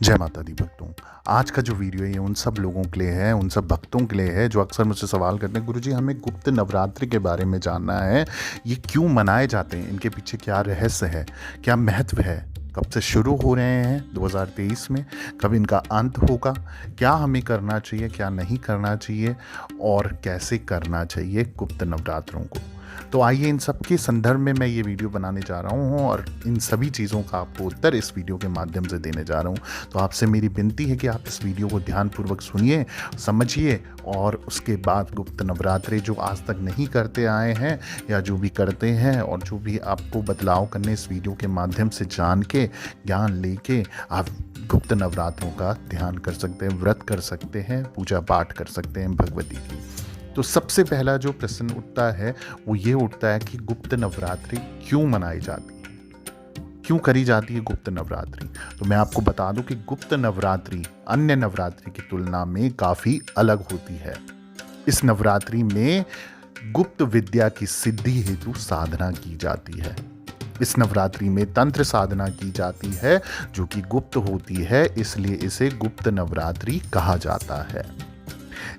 जय माता दी भक्तों। आज का जो वीडियो है ये उन सब लोगों के लिए है, उन सब भक्तों के लिए है जो अक्सर मुझसे सवाल करते हैं, गुरुजी हमें गुप्त नवरात्रि के बारे में जानना है। ये क्यों मनाए जाते हैं, इनके पीछे क्या रहस्य है, क्या महत्व है, कब से शुरू हो रहे हैं 2023 में, कब इनका अंत होगा, क्या हमें करना चाहिए, क्या नहीं करना चाहिए और कैसे करना चाहिए गुप्त नवरात्रों को। तो आइए इन सब के संदर्भ में मैं ये वीडियो बनाने जा रहा हूँ और इन सभी चीज़ों का आपको उत्तर इस वीडियो के माध्यम से देने जा रहा हूँ। तो आपसे मेरी विनती है कि आप इस वीडियो को ध्यानपूर्वक सुनिए, समझिए और उसके बाद गुप्त नवरात्रि जो आज तक नहीं करते आए हैं या जो भी करते हैं और जो भी आपको बदलाव करने इस वीडियो के माध्यम से जान के ज्ञान लेके आप गुप्त नवरात्रों का ध्यान कर सकते हैं, व्रत कर सकते हैं, पूजा पाठ कर सकते हैं भगवती की। तो सबसे पहला जो प्रश्न उठता है वो ये उठता है कि गुप्त नवरात्रि क्यों मनाई जाती है, क्यों करी जाती है गुप्त नवरात्रि। तो मैं आपको बता दूं कि गुप्त नवरात्रि अन्य नवरात्रि की तुलना में काफ़ी अलग होती है। इस नवरात्रि में गुप्त विद्या की सिद्धि हेतु साधना की जाती है। इस नवरात्रि में तंत्र साधना की जाती है जो कि गुप्त होती है, इसलिए इसे गुप्त नवरात्रि कहा जाता है।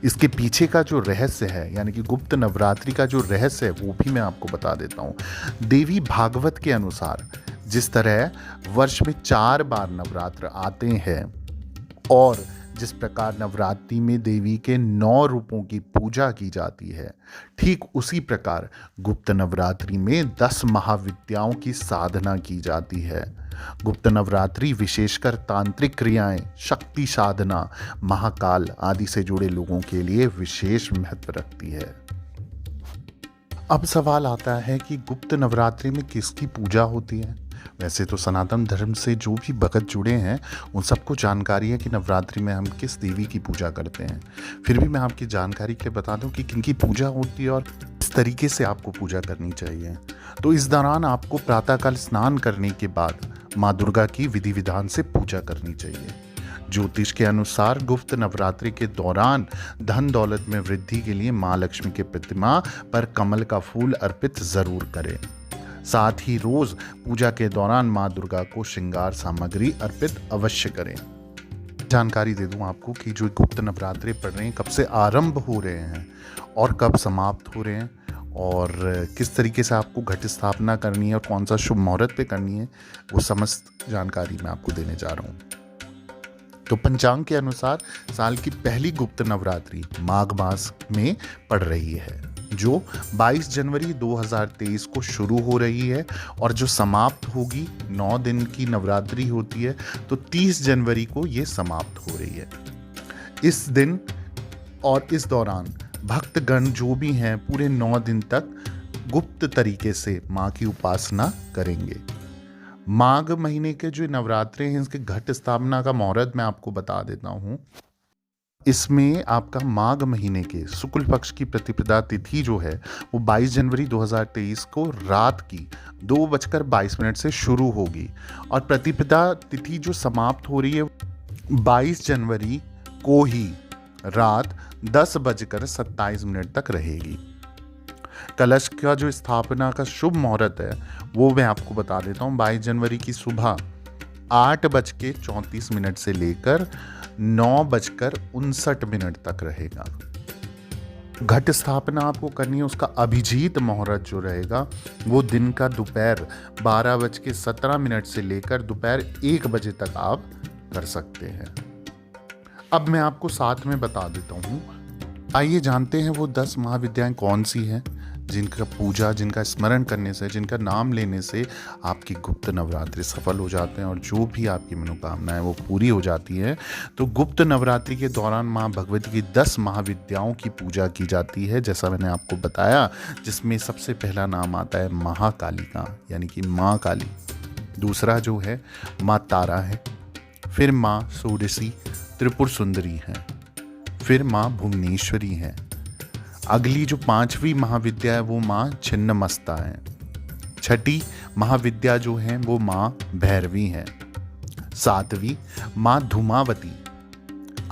इसके पीछे का जो रहस्य है यानी कि गुप्त नवरात्रि का जो रहस्य है वो भी मैं आपको बता देता हूँ। देवी भागवत के अनुसार जिस तरह वर्ष में 4 बार नवरात्र आते हैं और जिस प्रकार नवरात्रि में देवी के 9 रूपों की पूजा की जाती है, ठीक उसी प्रकार गुप्त नवरात्रि में 10 महाविद्याओं की साधना की जाती है। गुप्त नवरात्रि विशेषकर तांत्रिक क्रियाएं, शक्ति साधना, महाकाल आदि से जुड़े लोगों के लिए विशेष महत्व रखती है। अब सवाल आता है कि गुप्त नवरात्रि में किसकी पूजा होती है। वैसे तो सनातन धर्म से जो भी भगत जुड़े हैं उन सबको जानकारी है कि नवरात्रि में हम किस देवी की पूजा करते हैं। फिर भी मैं आपकी जानकारी के लिए बता दूं कि किनकी पूजा होती है और किस तरीके से आपको पूजा करनी चाहिए। तो इस दौरान आपको प्रातःकाल स्नान करने के बाद माँ दुर्गा की विधि विधान से पूजा करनी चाहिए। ज्योतिष के अनुसार गुप्त नवरात्रि के दौरान धन दौलत में वृद्धि के लिए माँ लक्ष्मी के प्रतिमा पर कमल का फूल अर्पित जरूर करें। साथ ही रोज पूजा के दौरान माँ दुर्गा को श्रृंगार सामग्री अर्पित अवश्य करें। जानकारी दे दूं आपको कि जो गुप्त नवरात्रि पढ़ रहे हैं कब से आरंभ हो रहे हैं और कब समाप्त हो रहे हैं और किस तरीके से आपको घट स्थापना करनी है और कौन सा शुभ मुहूर्त पे करनी है, वो समस्त जानकारी मैं आपको देने जा रहा हूँ। तो पंचांग के अनुसार साल की पहली गुप्त नवरात्रि माघ मास में पड़ रही है जो 22 जनवरी 2023 को शुरू हो रही है और जो समाप्त होगी, 9 दिन की नवरात्रि होती है तो 30 जनवरी को ये समाप्त हो रही है। इस दिन और इस दौरान भक्तगण जो भी हैं पूरे 9 दिन तक गुप्त तरीके से माँ की उपासना करेंगे। माघ महीने के जो नवरात्रे हैं इसके घट स्थापना का मुहूर्त मैं आपको बता देता हूँ। इसमें आपका माघ महीने के शुक्ल पक्ष की प्रतिपदा तिथि जो है वो 22 जनवरी 2023 को रात की 2:22 से शुरू होगी और प्रतिपदा तिथि जो समाप्त हो रही है 22 जनवरी को ही रात 10:27 तक रहेगी। कलश का जो स्थापना का शुभ मुहूर्त है वो मैं आपको बता देता हूँ। 22 जनवरी की सुबह 8:34 से लेकर 9:59 तक रहेगा। घट स्थापना आपको करनी है, उसका अभिजीत मुहूर्त जो रहेगा वो दिन का दोपहर 12:17 से लेकर दोपहर 1 बजे तक आप कर सकते हैं। अब मैं आपको साथ में बता देता हूँ। आइए जानते हैं वो 10 महाविद्याएं कौन सी हैं जिनका पूजा, जिनका स्मरण करने से, जिनका नाम लेने से आपकी गुप्त नवरात्रि सफल हो जाते हैं और जो भी आपकी मनोकामना है वो पूरी हो जाती है। तो गुप्त नवरात्रि के दौरान माँ भगवती की 10 महाविद्याओं की पूजा की जाती है जैसा मैंने आपको बताया, जिसमें सबसे पहला नाम आता है महाकाली का यानी कि माँ काली। दूसरा जो है माँ तारा है, फिर माँ षोडशी त्रिपुर सुंदरी है, फिर माँ भुवनेश्वरी है। अगली जो 5वीं महाविद्या है वो माँ छिन्नमस्ता है। छठी महाविद्या जो है वो माँ भैरवी है। 7वीं माँ धूमावती।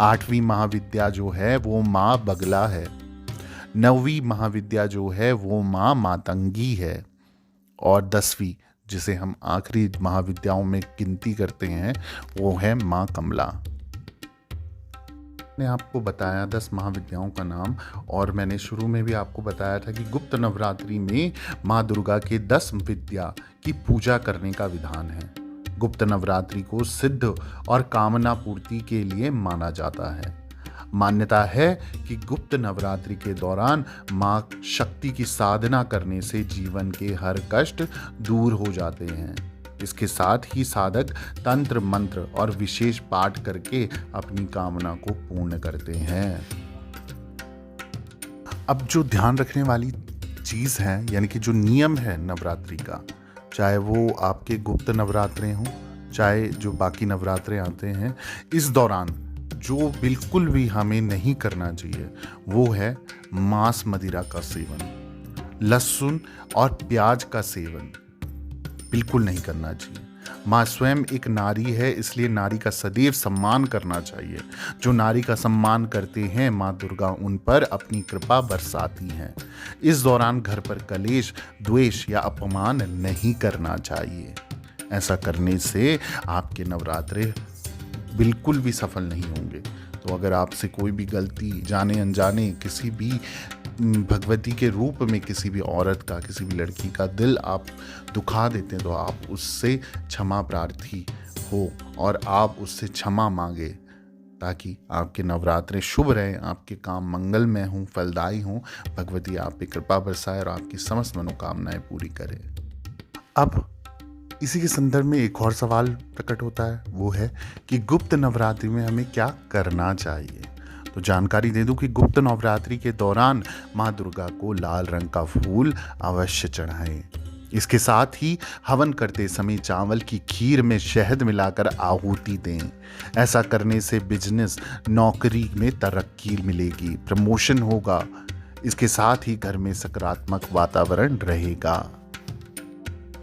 8वीं महाविद्या जो है वो माँ बगला है। 9वीं महाविद्या जो है वो माँ मातंगी है और 10वीं जिसे हम आखिरी महाविद्याओं में गिनती करते हैं, वो है माँ कमला। मैंने आपको बताया 10 महाविद्याओं का नाम, और मैंने शुरू में भी आपको बताया था कि गुप्त नवरात्रि में माँ दुर्गा के 10 विद्या की पूजा करने का विधान है। गुप्त नवरात्रि को सिद्ध और कामना पूर्ति के लिए माना जाता है। मान्यता है कि गुप्त नवरात्रि के दौरान माँ शक्ति की साधना करने से जीवन के हर कष्ट दूर हो जाते हैं। इसके साथ ही साधक तंत्र मंत्र और विशेष पाठ करके अपनी कामना को पूर्ण करते हैं। अब जो ध्यान रखने वाली चीज है, यानी कि जो नियम है नवरात्रि का, चाहे वो आपके गुप्त नवरात्रे हों, चाहे जो बाकी नवरात्रे आते हैं, इस दौरान जो बिल्कुल भी हमें नहीं करना चाहिए वो है मांस मदिरा का सेवन, लहसुन और प्याज का सेवन बिल्कुल नहीं करना चाहिए। माँ स्वयं एक नारी है, इसलिए नारी का सदैव सम्मान करना चाहिए। जो नारी का सम्मान करते हैं, माँ दुर्गा उन पर अपनी कृपा बरसाती हैं। इस दौरान घर पर कलेश, द्वेष या अपमान नहीं करना चाहिए। ऐसा करने से आपके नवरात्रे बिल्कुल भी सफल नहीं होंगे। तो अगर आपसे कोई भी गलती जाने अनजाने किसी भी भगवती के रूप में किसी भी औरत का, किसी भी लड़की का दिल आप दुखा देते हैं, तो आप उससे क्षमा प्रार्थी हो और आप उससे क्षमा मांगे, ताकि आपके नवरात्रे शुभ रहें, आपके काम मंगलमय हों, फलदायी हों, भगवती आप पे कृपा बरसाए और आपकी समस्त मनोकामनाएं पूरी करे। अब इसी के संदर्भ में एक और सवाल प्रकट होता है, वो है कि गुप्त नवरात्रि में हमें क्या करना चाहिए। तो जानकारी दे दूं कि गुप्त नवरात्रि के दौरान माँ दुर्गा को लाल रंग का फूल अवश्य चढ़ाएं। इसके साथ ही हवन करते समय चावल की खीर में शहद मिलाकर आहुति दें। ऐसा करने से बिजनेस, नौकरी में तरक्की मिलेगी, प्रमोशन होगा। इसके साथ ही घर में सकारात्मक वातावरण रहेगा।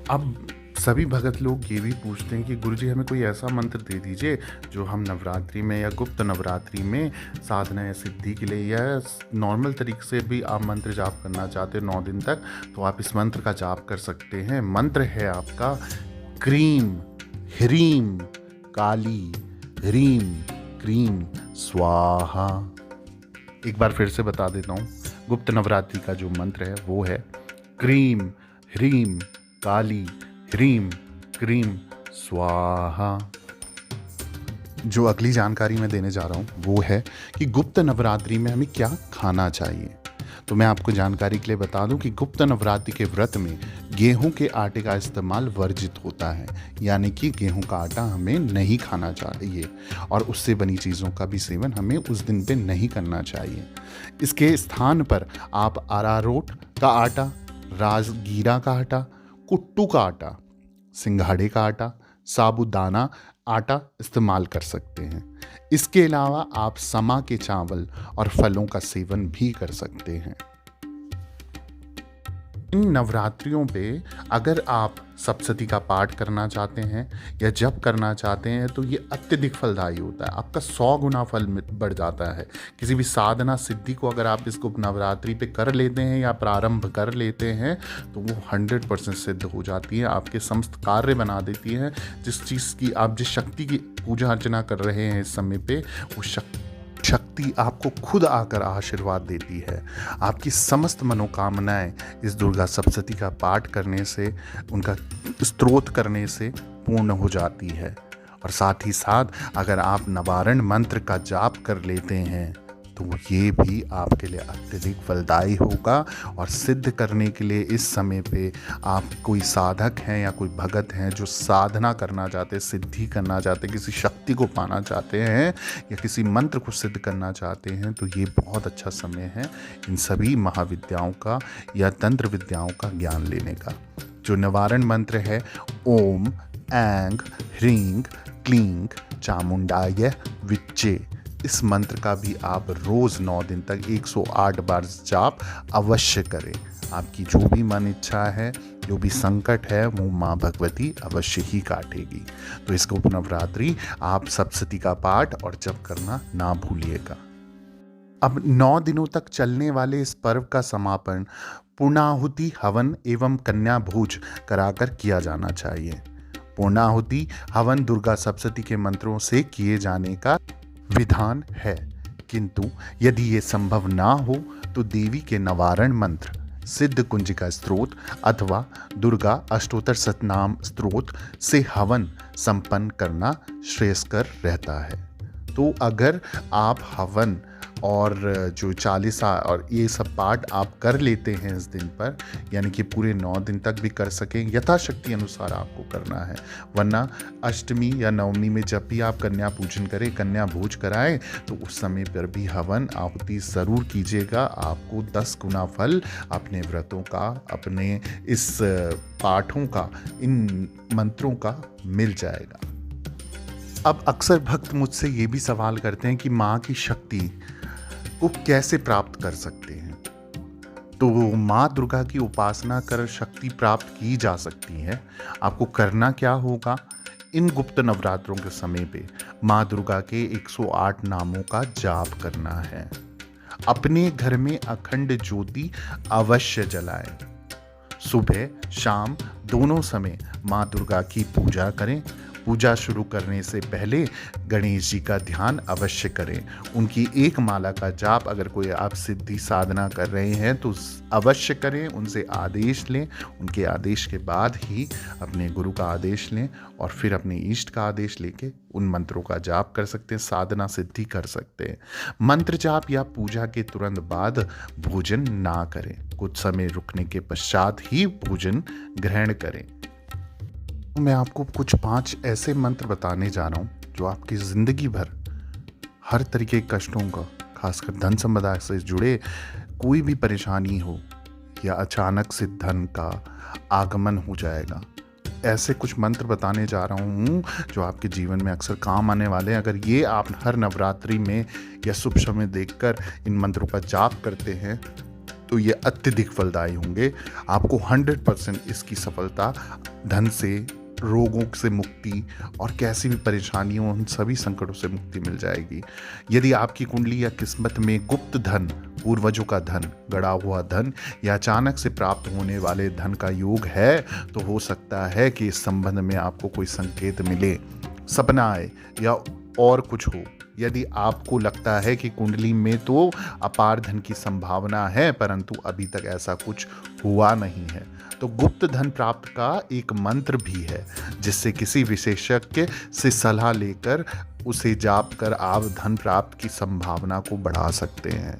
अब सभी भगत लोग ये भी पूछते हैं कि गुरुजी हमें कोई ऐसा मंत्र दे दीजिए जो हम नवरात्रि में या गुप्त नवरात्रि में साधना या सिद्धि के लिए, या नॉर्मल तरीके से भी आप मंत्र जाप करना चाहते हैं 9 दिन तक, तो आप इस मंत्र का जाप कर सकते हैं। मंत्र है आपका क्रीम ह्रीम काली ह्रीम क्रीम स्वाहा। एक बार फिर से बता देता हूँ, गुप्त नवरात्रि का जो मंत्र है वो है क्रीम ह्रीम काली ह्रीम क्रीम स्वाहा। जो अगली जानकारी मैं देने जा रहा हूँ वो है कि गुप्त नवरात्रि में हमें क्या खाना चाहिए। तो मैं आपको जानकारी के लिए बता दूं कि गुप्त नवरात्रि के व्रत में गेहूं के आटे का इस्तेमाल वर्जित होता है, यानी कि गेहूं का आटा हमें नहीं खाना चाहिए और उससे बनी चीज़ों का भी सेवन हमें उस दिन पे नहीं करना चाहिए। इसके स्थान पर आप अरारोट का आटा, राजगीरा का आटा, कुट्टू का आटा, सिंघाड़े का आटा, साबूदाना आटा इस्तेमाल कर सकते हैं। इसके अलावा आप समा के चावल और फलों का सेवन भी कर सकते हैं। इन नवरात्रियों पे अगर आप सप्तशती का पाठ करना चाहते हैं या जप करना चाहते हैं तो ये अत्यधिक फलदायी होता है। आपका 100 गुना फल बढ़ जाता है। किसी भी साधना सिद्धि को अगर आप इसको नवरात्रि पे कर लेते हैं या प्रारंभ कर लेते हैं तो वो 100% सिद्ध हो जाती है, आपके समस्त कार्य बना देती है। जिस चीज़ की आप जिस शक्ति की पूजा अर्चना कर रहे हैं इस समय पे, वो शक्ति आपको खुद आकर आशीर्वाद देती है। आपकी समस्त मनोकामनाएं इस दुर्गा सप्तशती का पाठ करने से, उनका स्तोत्र करने से पूर्ण हो जाती है। और साथ ही साथ अगर आप नवारण मंत्र का जाप कर लेते हैं तो ये भी आपके लिए अत्यधिक फलदायी होगा। और सिद्ध करने के लिए इस समय पे आप कोई साधक हैं या कोई भगत हैं जो साधना करना चाहते हैं, सिद्धि करना चाहते हैं, किसी शक्ति को पाना चाहते हैं या किसी मंत्र को सिद्ध करना चाहते हैं, तो ये बहुत अच्छा समय है इन सभी महाविद्याओं का या तंत्र विद्याओं का ज्ञान लेने का। जो निवारण मंत्र है ओम ऐंग ह्रीं क्लीं चामुंडाय विच्चे, इस मंत्र का भी आप रोज 9 दिन तक 108 बार जाप अवश्य करें। आपकी जो भी मन इच्छा है, जो भी संकट है, वो माँ भगवती अवश्य ही काटेगी। तो इसको नवरात्रि आप सप्तशती का पाठ और जप करना ना भूलिएगा। अब 9 दिनों तक चलने वाले इस पर्व का समापन पूर्णाहुति हवन एवं कन्या भोज कराकर किया जाना चाहिए। पूर्णाहुति हवन दुर्गा सप्तशती के मंत्रों से किए जाने का विधान है, किंतु यदि ये संभव ना हो तो देवी के निवारण मंत्र सिद्ध कुंजिका स्तोत्र अथवा दुर्गा अष्टोत्तर शतनाम स्तोत्र से हवन संपन्न करना श्रेयस्कर रहता है। तो अगर आप हवन और जो चालीसा और ये सब पाठ आप कर लेते हैं इस दिन पर, यानी कि पूरे 9 दिन तक भी कर सकें, यथाशक्ति अनुसार आपको करना है। वरना अष्टमी या नवमी में जब भी आप कन्या पूजन करें, कन्या भोज कराएं, तो उस समय पर भी हवन आहुति ज़रूर कीजिएगा। आपको 10 गुना फल अपने व्रतों का, अपने इस पाठों का, इन मंत्रों का मिल जाएगा। अब अक्सर भक्त मुझसे ये भी सवाल करते हैं कि माँ की शक्ति को कैसे प्राप्त कर सकते हैं। तो माँ दुर्गा की उपासना कर शक्ति प्राप्त की जा सकती है। आपको करना क्या होगा, इन गुप्त नवरात्रों के समय पे माँ दुर्गा के 108 नामों का जाप करना है। अपने घर में अखंड ज्योति अवश्य जलाएं। सुबह शाम दोनों समय माँ दुर्गा की पूजा करें। पूजा शुरू करने से पहले गणेश जी का ध्यान अवश्य करें। उनकी एक माला का जाप, अगर कोई आप सिद्धि साधना कर रहे हैं तो अवश्य करें, उनसे आदेश लें। उनके आदेश के बाद ही अपने गुरु का आदेश लें और फिर अपने इष्ट का आदेश लेके उन मंत्रों का जाप कर सकते हैं, साधना सिद्धि कर सकते हैं। मंत्र जाप या पूजा के तुरंत बाद भोजन ना करें। कुछ समय रुकने के पश्चात ही भोजन ग्रहण करें। मैं आपको कुछ 5 ऐसे मंत्र बताने जा रहा हूँ जो आपकी ज़िंदगी भर हर तरीके के कष्टों का, खासकर धन संपदा से जुड़े कोई भी परेशानी हो या अचानक से धन का आगमन हो जाएगा। ऐसे कुछ मंत्र बताने जा रहा हूँ जो आपके जीवन में अक्सर काम आने वाले हैं। अगर ये आप हर नवरात्रि में या शुभ समय देखकर इन मंत्रों का जाप करते हैं तो ये अत्यधिक फलदायी होंगे। आपको 100% इसकी सफलता, धन से, रोगों से मुक्ति और कैसी भी परेशानियों, उन सभी संकटों से मुक्ति मिल जाएगी। यदि आपकी कुंडली या किस्मत में गुप्त धन, पूर्वजों का धन, गड़ा हुआ धन या अचानक से प्राप्त होने वाले धन का योग है, तो हो सकता है कि इस संबंध में आपको कोई संकेत मिले, सपना आए या और कुछ हो। यदि आपको लगता है कि कुंडली में तो अपार धन की संभावना है परंतु अभी तक ऐसा कुछ हुआ नहीं है, तो गुप्त धन प्राप्त का एक मंत्र भी है जिससे किसी विशेषज्ञ से सलाह लेकर उसे जाप कर आप धन प्राप्त की संभावना को बढ़ा सकते हैं।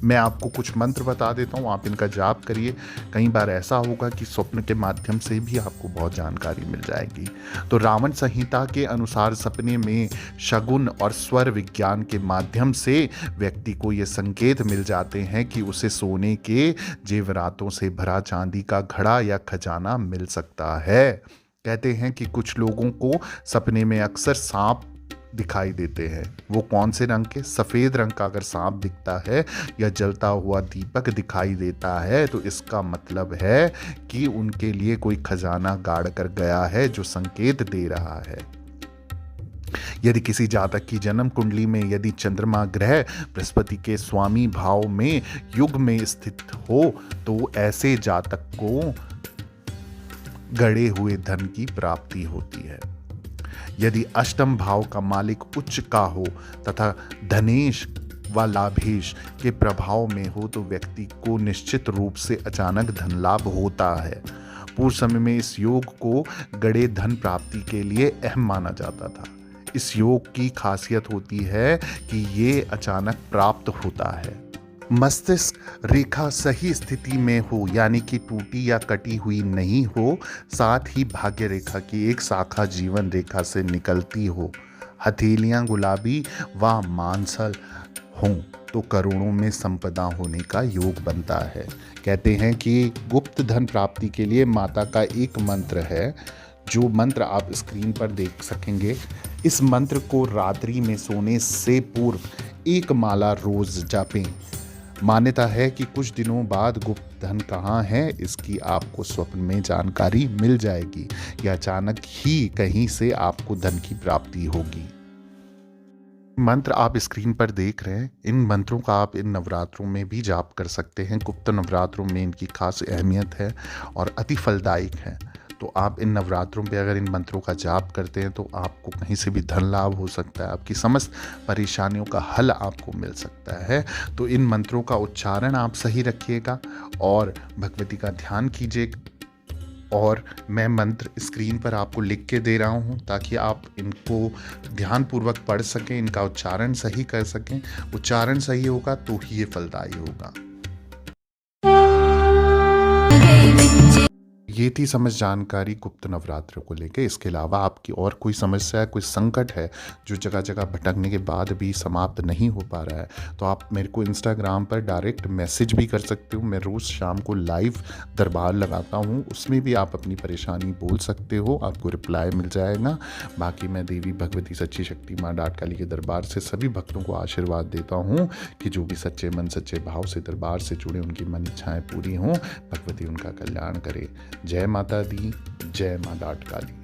मैं आपको कुछ मंत्र बता देता हूँ, आप इनका जाप करिए। कई बार ऐसा होगा कि स्वप्न के माध्यम से भी आपको बहुत जानकारी मिल जाएगी। तो रावण संहिता के अनुसार सपने में शगुन और स्वर विज्ञान के माध्यम से व्यक्ति को ये संकेत मिल जाते हैं कि उसे सोने के जेवरातों से भरा चांदी का घड़ा या खजाना मिल सकता है। कहते हैं कि कुछ लोगों को सपने में अक्सर सांप दिखाई देते हैं। वो कौन से रंग के? सफ़ेद रंग का अगर सांप दिखता है या जलता हुआ दीपक दिखाई देता है तो इसका मतलब है कि उनके लिए कोई खजाना गाड़ कर गया है जो संकेत दे रहा है। यदि किसी जातक की जन्म कुंडली में यदि चंद्रमा ग्रह बृहस्पति के स्वामी भाव में युग में स्थित हो तो ऐसे जातक को गड़े हुए धन की प्राप्ति होती है। यदि अष्टम भाव का मालिक उच्च का हो तथा धनेश व लाभेश के प्रभाव में हो तो व्यक्ति को निश्चित रूप से अचानक धन लाभ होता है। पूर्व समय में इस योग को गड़े धन प्राप्ति के लिए अहम माना जाता था। इस योग की खासियत होती है कि ये अचानक प्राप्त होता है। मस्तिष्क रेखा सही स्थिति में हो, यानी कि टूटी या कटी हुई नहीं हो, साथ ही भाग्य रेखा की एक शाखा जीवन रेखा से निकलती हो, हथेलियां गुलाबी व मांसल हों तो करोड़ों में संपदा होने का योग बनता है। कहते हैं कि गुप्त धन प्राप्ति के लिए माता का एक मंत्र है, जो मंत्र आप स्क्रीन पर देख सकेंगे। इस मंत्र को रात्रि में सोने से पूर्व एक माला रोज जापें। मान्यता है कि कुछ दिनों बाद गुप्त धन कहाँ है इसकी आपको स्वप्न में जानकारी मिल जाएगी या अचानक ही कहीं से आपको धन की प्राप्ति होगी। मंत्र आप स्क्रीन पर देख रहे हैं, इन मंत्रों का आप इन नवरात्रों में भी जाप कर सकते हैं। गुप्त नवरात्रों में इनकी खास अहमियत है और अति फलदायक है। तो आप इन नवरात्रों पे अगर इन मंत्रों का जाप करते हैं तो आपको कहीं से भी धन लाभ हो सकता है, आपकी समस्त परेशानियों का हल आपको मिल सकता है। तो इन मंत्रों का उच्चारण आप सही रखिएगा और भगवती का ध्यान कीजिएगा। और मैं मंत्र स्क्रीन पर आपको लिख के दे रहा हूँ ताकि आप इनको ध्यानपूर्वक पढ़ सकें, इनका उच्चारण सही कर सकें। उच्चारण सही होगा तो ही ये फलदायी होगा। ये थी समझ जानकारी गुप्त नवरात्र को लेके। इसके अलावा आपकी और कोई समस्या है, कोई संकट है जो जगह जगह भटकने के बाद भी समाप्त नहीं हो पा रहा है, तो आप मेरे को इंस्टाग्राम पर डायरेक्ट मैसेज भी कर सकते हो। मैं रोज़ शाम को लाइव दरबार लगाता हूँ, उसमें भी आप अपनी परेशानी बोल सकते हो, आपको रिप्लाई मिल जाएगा। बाकी मैं देवी भगवती सच्ची शक्ति माँ डाट काली के दरबार से सभी भक्तों को आशीर्वाद देता हूँ कि जो भी सच्चे मन सच्चे भाव से दरबार से जुड़े उनकी मन इच्छाएँ पूरी हों, भगवती उनका कल्याण करे। जय माता दी, जय माँ डाट काली।